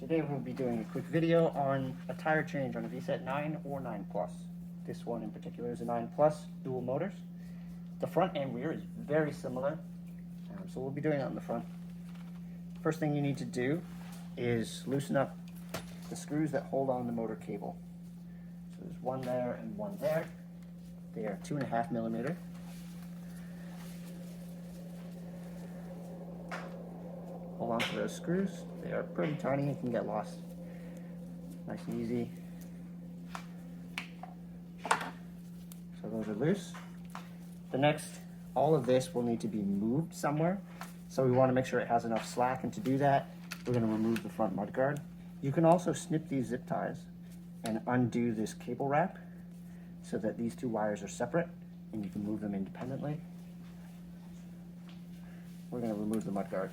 Today we'll be doing a quick video on a tire change on a VSETT 9 or 9 Plus. This one in particular is a 9 Plus dual motors. The front and rear is very similar, so we'll be doing it on the front. First thing you need to do is loosen up the screws that hold on the motor cable. So there's one there and one there. They are 2.5 millimeter. Hold on to those screws. They are pretty tiny and can get lost. Nice and easy. So those are loose. The next, all of this will need to be moved somewhere. So we want to make sure it has enough slack, and to do that, we're going to remove the front mudguard. You can also snip these zip ties and undo this cable wrap so that these two wires are separate and you can move them independently. We're going to remove the mudguard.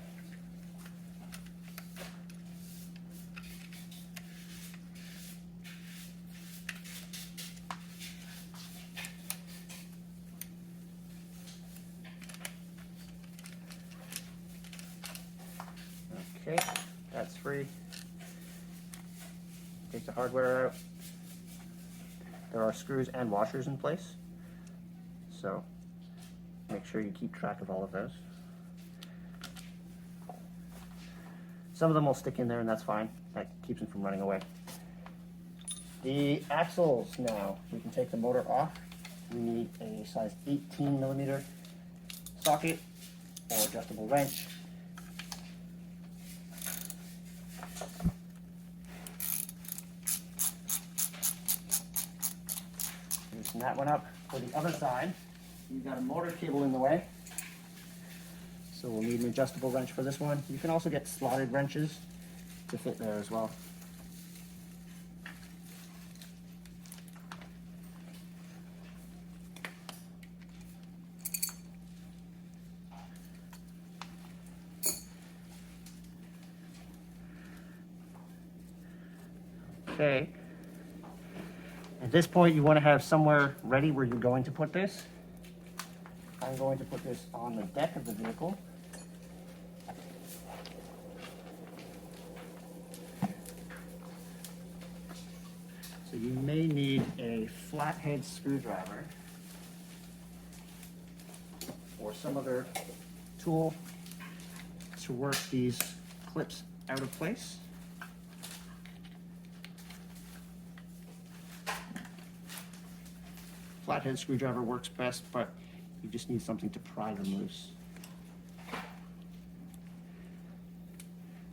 Okay, that's free. Take the hardware out. There are screws and washers in place, so make sure you keep track of all of those. Some of them will stick in there and that's fine. That keeps them from running away. The axles now, we can take the motor off. We need a size 18 millimeter socket or adjustable wrench. Loosen that one up. For the other side, you've got a motor cable in the way, so we'll need an adjustable wrench for this one. You can also get slotted wrenches to fit there as well. Okay. At this point, you want to have somewhere ready where you're going to put this. I'm going to put this on the deck of the vehicle. So you may need a flathead screwdriver or some other tool to work these clips out of place. Flathead screwdriver works best, but you just need something to pry them loose.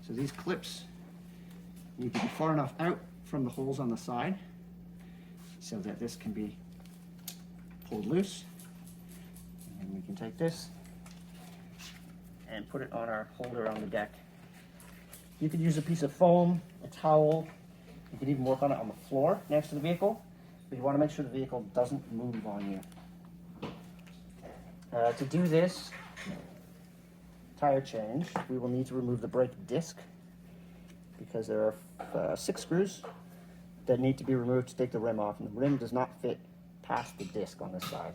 So these clips need to be far enough out from the holes on the side so that this can be pulled loose. And we can take this and put it on our holder on the deck. You could use a piece of foam, a towel. You could even work on it on the floor next to the vehicle. But you want to make sure the vehicle doesn't move on you. To do this tire change, we will need to remove the brake disc because there are 6 screws that need to be removed to take the rim off, and the rim does not fit past the disc on this side.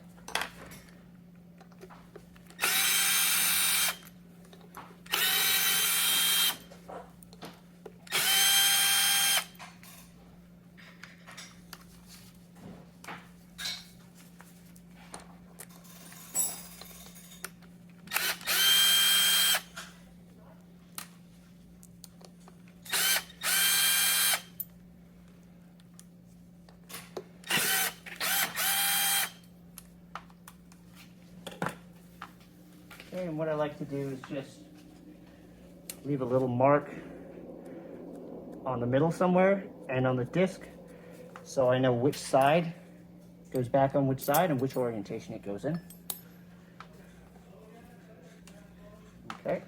And what I like to do is just leave a little mark on the middle somewhere and on the disc so I know which side goes back on which side and which orientation it goes in. Okay,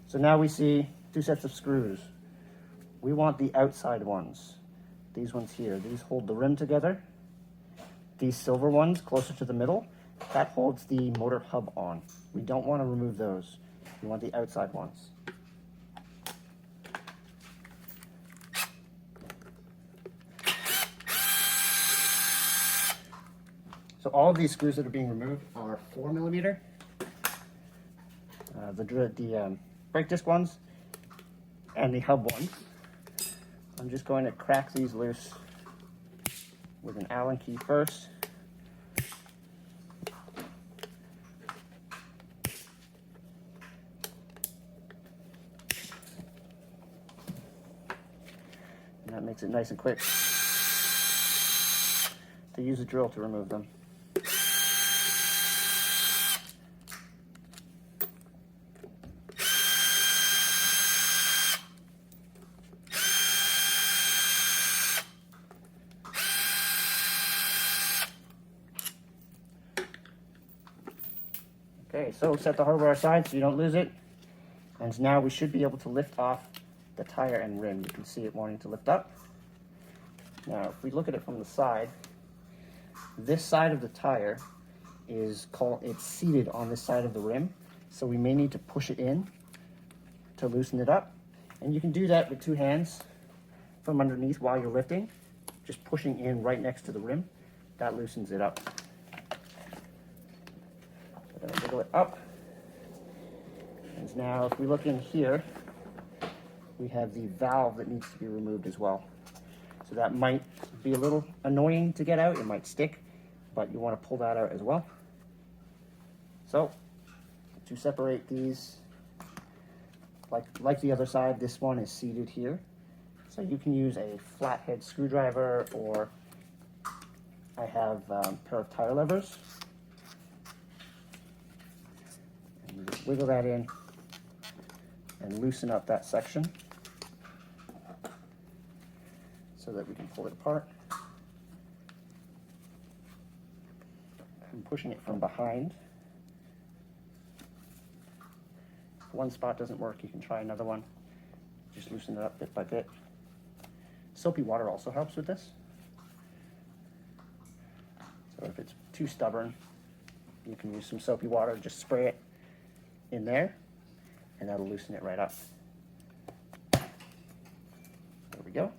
so now we see 2 sets of screws. We want the outside ones. These ones here, these hold the rim together. These silver ones closer to the middle, that holds the motor hub on. We don't want to remove those. We want the outside ones. So all of these screws that are being removed are 4 millimeter. The brake disc ones and the hub ones. I'm just going to crack these loose with an Allen key first. And that makes it nice and quick to use a drill to remove them. Okay, so set the hardware aside so you don't lose it. And now we should be able to lift off the tire and rim. You can see it wanting to lift up. Now, if we look at it from the side, this side of the tire it's seated on this side of the rim. So we may need to push it in to loosen it up. And you can do that with two hands from underneath while you're lifting, just pushing in right next to the rim. That loosens it up. We're going to wiggle it up. And now if we look in here, we have the valve that needs to be removed as well. So that might be a little annoying to get out. It might stick, but you want to pull that out as well. So to separate these, like the other side, this one is seated here. So you can use a flathead screwdriver, or I have a pair of tire levers. And you just wiggle that in and loosen up that section so that we can pull it apart. I'm pushing it from behind. If one spot doesn't work, you can try another one. Just loosen it up bit by bit. Soapy water also helps with this. So if it's too stubborn, you can use some soapy water, just spray it in there, and that'll loosen it right up. There we go.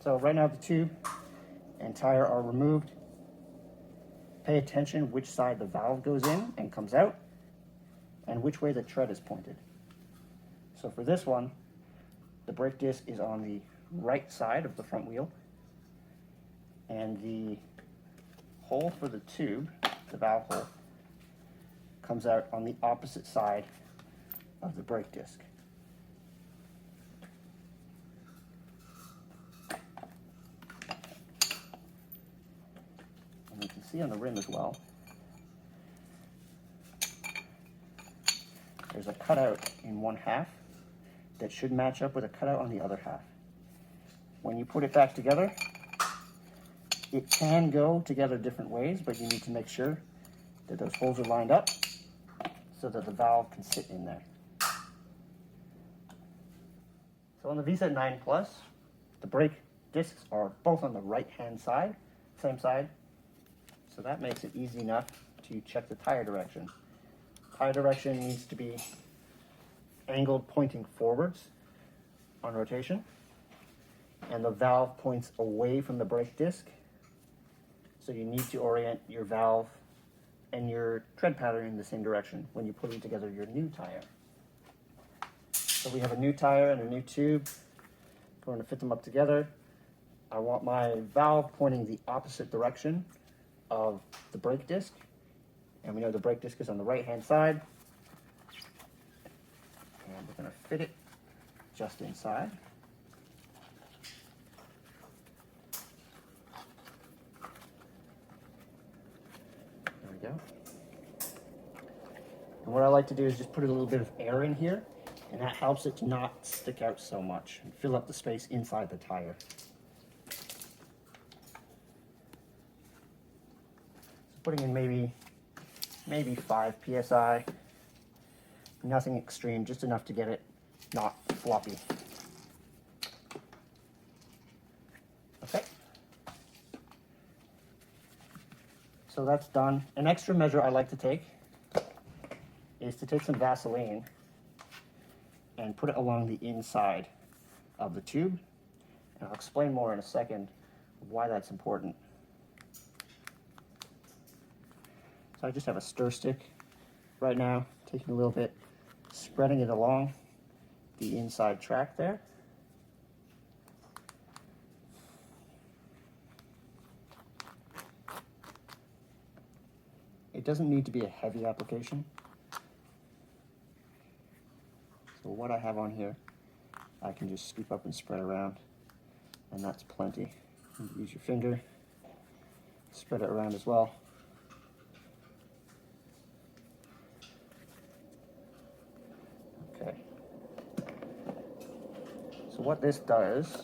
So right now the tube and tire are removed. Pay attention which side the valve goes in and comes out, and which way the tread is pointed. So for this one, the brake disc is on the right side of the front wheel, and the hole for the tube, the valve hole, comes out on the opposite side of the brake disc. And you can see on the rim as well, there's a cutout in one half that should match up with a cutout on the other half. When you put it back together, it can go together different ways, but you need to make sure that those holes are lined up so that the valve can sit in there. So on the VSETT 9 Plus, the brake discs are both on the right-hand side, same side, so that makes it easy enough to check the tire direction. Tire direction needs to be angled pointing forwards on rotation, and the valve points away from the brake disc. So you need to orient your valve and your tread pattern in the same direction when you're putting together your new tire. So we have a new tire and a new tube. Going to fit them up together. I want my valve pointing the opposite direction of the brake disc. And we know the brake disc is on the right-hand side. And we're going to fit it just inside. There we go. And what I like to do is just put a little bit of air in here, and that helps it to not stick out so much and fill up the space inside the tire. So putting in maybe 5 psi, nothing extreme, just enough to get it not floppy. Okay. So that's done. An extra measure I like to take is to take some Vaseline and put it along the inside of the tube. And I'll explain more in a second why that's important. So I just have a stir stick right now, taking a little bit, spreading it along, the inside track there. It doesn't need to be a heavy application. So what I have on here, I can just scoop up and spread around, and that's plenty. You use your finger, spread it around as well. Okay. So what this does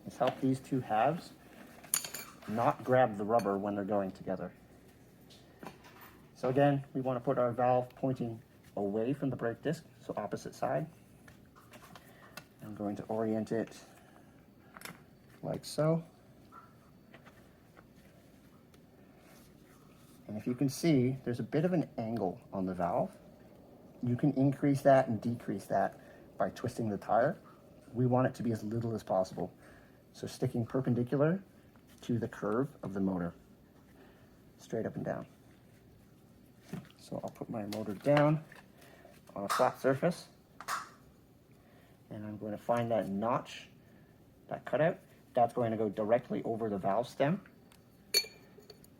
is help these two halves not grab the rubber when they're going together. So again, we want to put our valve pointing away from the brake disc, so opposite side. I'm going to orient it like so. And if you can see, there's a bit of an angle on the valve. You can increase that and decrease that by twisting the tire. We want it to be as little as possible. So sticking perpendicular to the curve of the motor, straight up and down. So I'll put my motor down on a flat surface, and I'm going to find that notch, that cutout. That's going to go directly over the valve stem.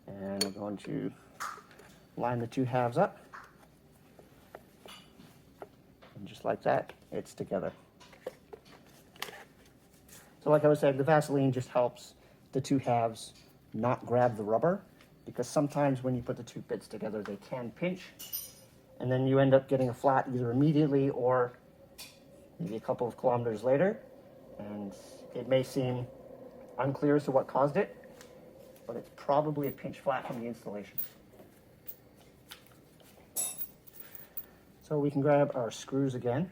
And I'm going to line the two halves up. And just like that, it's together. So like I was saying, the Vaseline just helps the two halves not grab the rubber, because sometimes when you put the two bits together, they can pinch, and then you end up getting a flat either immediately or maybe a couple of kilometers later, and it may seem unclear as to what caused it, but it's probably a pinch flat from the installation. So we can grab our screws again,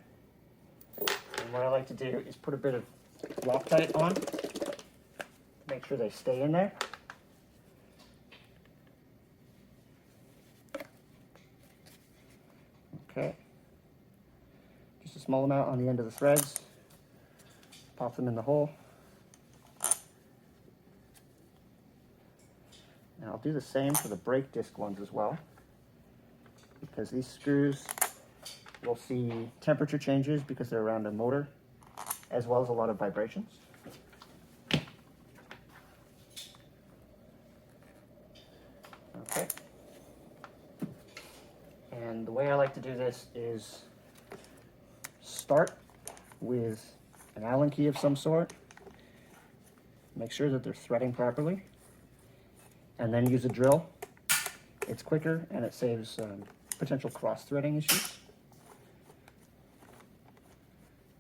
and what I like to do is put a bit of Loctite on to make sure they stay in there. Okay, just a small amount on the end of the threads. Pop them in the hole. And I'll do the same for the brake disc ones as well, because these screws will see temperature changes because they're around a motor, as well as a lot of vibrations. Okay. And the way I like to do this is start with an Allen key of some sort, make sure that they're threading properly, and then use a drill. It's quicker and it saves potential cross-threading issues.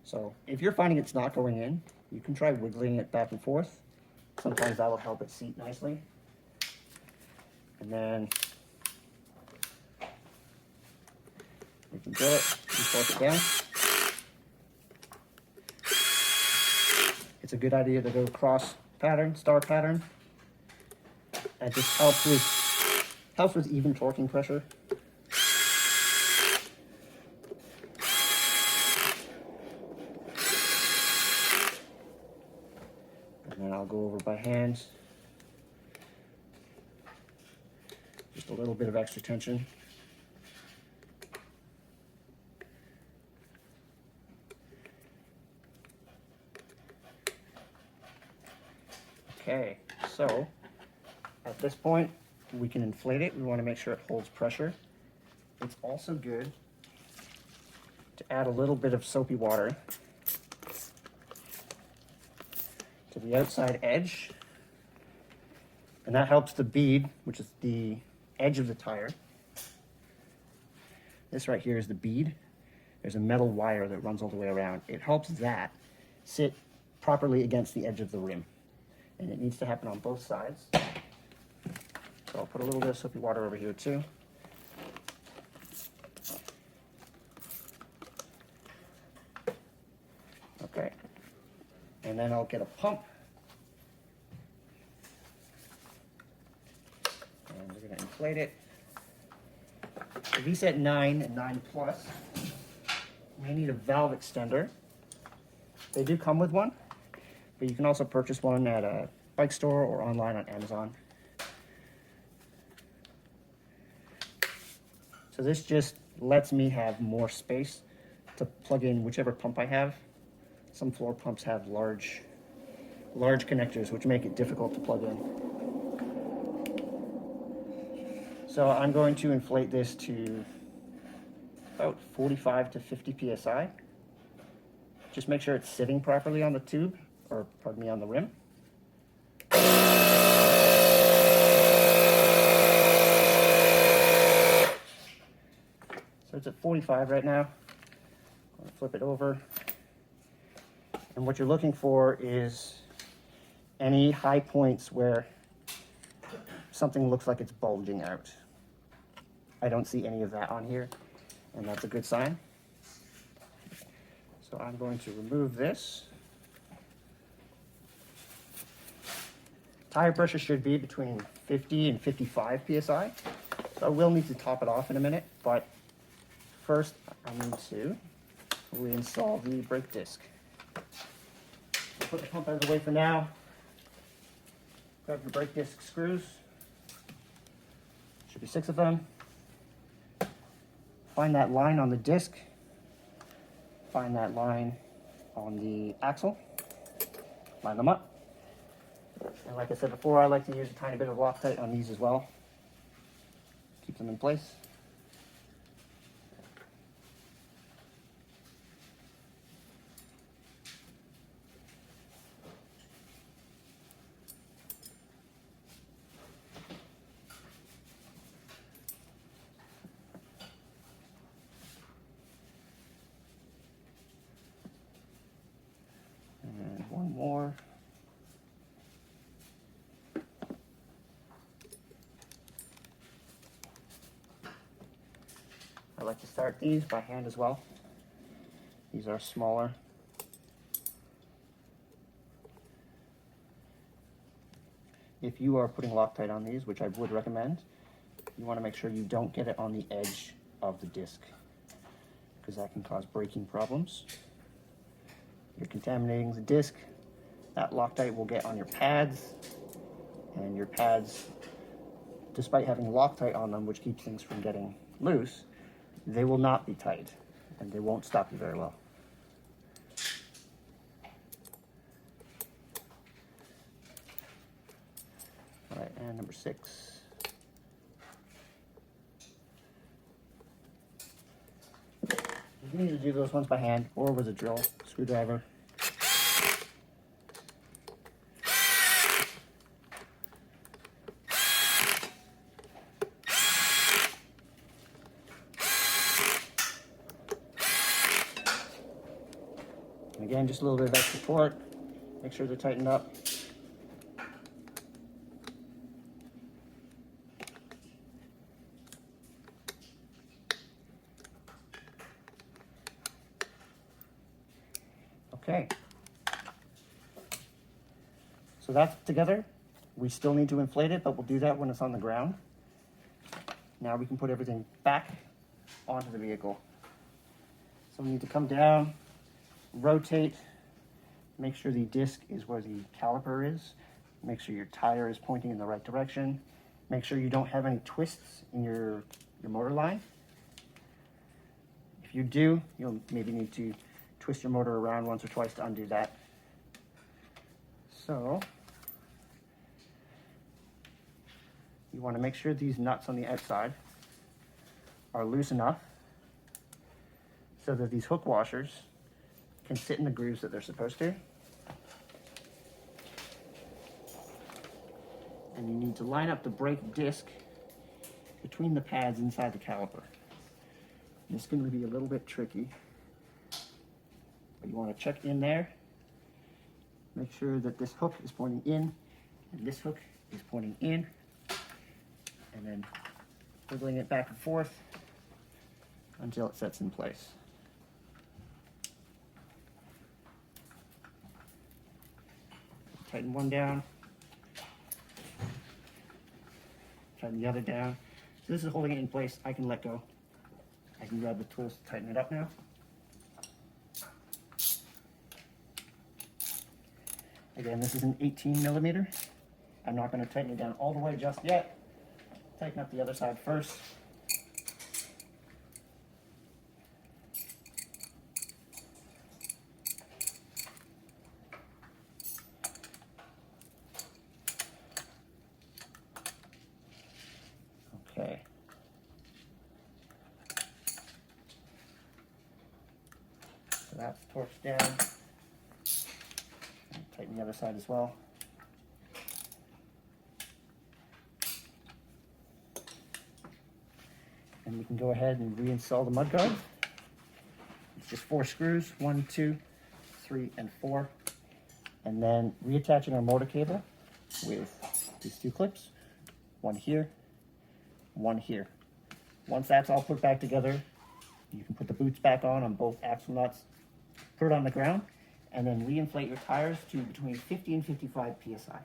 So if you're finding it's not going in, you can try wiggling it back and forth. Sometimes that will help it seat nicely. And then we can drill it and force it down. It's a good idea to go cross pattern, star pattern. That just helps with even torquing pressure. And then I'll go over by hand. Just a little bit of extra tension. Okay, so at this point, we can inflate it. We want to make sure it holds pressure. It's also good to add a little bit of soapy water to the outside edge, and that helps the bead, which is the edge of the tire. This right here is the bead. There's a metal wire that runs all the way around. It helps that sit properly against the edge of the rim, and it needs to happen on both sides. So I'll put a little bit of soapy water over here too. Okay, and then I'll get a pump, and we're going to inflate it. The VSETT 9 and 9 Plus may need a valve extender. They do come with one, but you can also purchase one at a bike store or online on Amazon. So this just lets me have more space to plug in whichever pump I have. Some floor pumps have large connectors, which make it difficult to plug in. So I'm going to inflate this to about 45 to 50 psi. Just make sure it's sitting properly on the tube, or pardon me, on the rim. So it's at 45 right now. I'm going to flip it over. And what you're looking for is any high points where something looks like it's bulging out. I don't see any of that on here, and that's a good sign. So I'm going to remove this. Tire pressure should be between 50 and 55 psi. So I will need to top it off in a minute, but first I need to reinstall the brake disc. So put the pump out of the way for now. Grab your brake disc screws. Should be 6 of them. Find that line on the disc. Find that line on the axle. Line them up. And like I said before, I like to use a tiny bit of Loctite on these as well. Keep them in place. And one more. I like to start these by hand as well. These are smaller. If you are putting Loctite on these, which I would recommend, you want to make sure you don't get it on the edge of the disc, because that can cause braking problems. You're contaminating the disc. That Loctite will get on your pads, and your pads, despite having Loctite on them, which keeps things from getting loose, they will not be tight, and they won't stop you very well. All right, and number 6. You can either do those ones by hand or with a drill, screwdriver. And again, just a little bit of extra support. Make sure they're tightened up. Okay. So that's together. We still need to inflate it, but we'll do that when it's on the ground. Now we can put everything back onto the vehicle. So we need to come down, rotate, make sure the disc is where the caliper is, make sure your tire is pointing in the right direction, make sure you don't have any twists in your motor line. If you do, you'll maybe need to twist your motor around once or twice to undo that. So you want to make sure these nuts on the outside are loose enough so that these hook washers can sit in the grooves that they're supposed to. And you need to line up the brake disc between the pads inside the caliper. This is going to be a little bit tricky, but you want to check in there. Make sure that this hook is pointing in and this hook is pointing in, and then wiggling it back and forth until it sets in place. Tighten one down, tighten the other down. So this is holding it in place. I can let go. I can grab the tools to tighten it up now. Again, this is an 18 millimeter. I'm not going to tighten it down all the way just yet. Tighten up the other side first. that torques down. And tighten the other side as well. And we can go ahead and reinstall the mudguard. It's just 4 screws, 1, 2, 3, and 4. And then reattaching our motor cable with these 2 clips, one here, one here. Once that's all put back together, you can put the boots back on both axle nuts, put it on the ground, and then reinflate your tires to between 50 and 55 psi.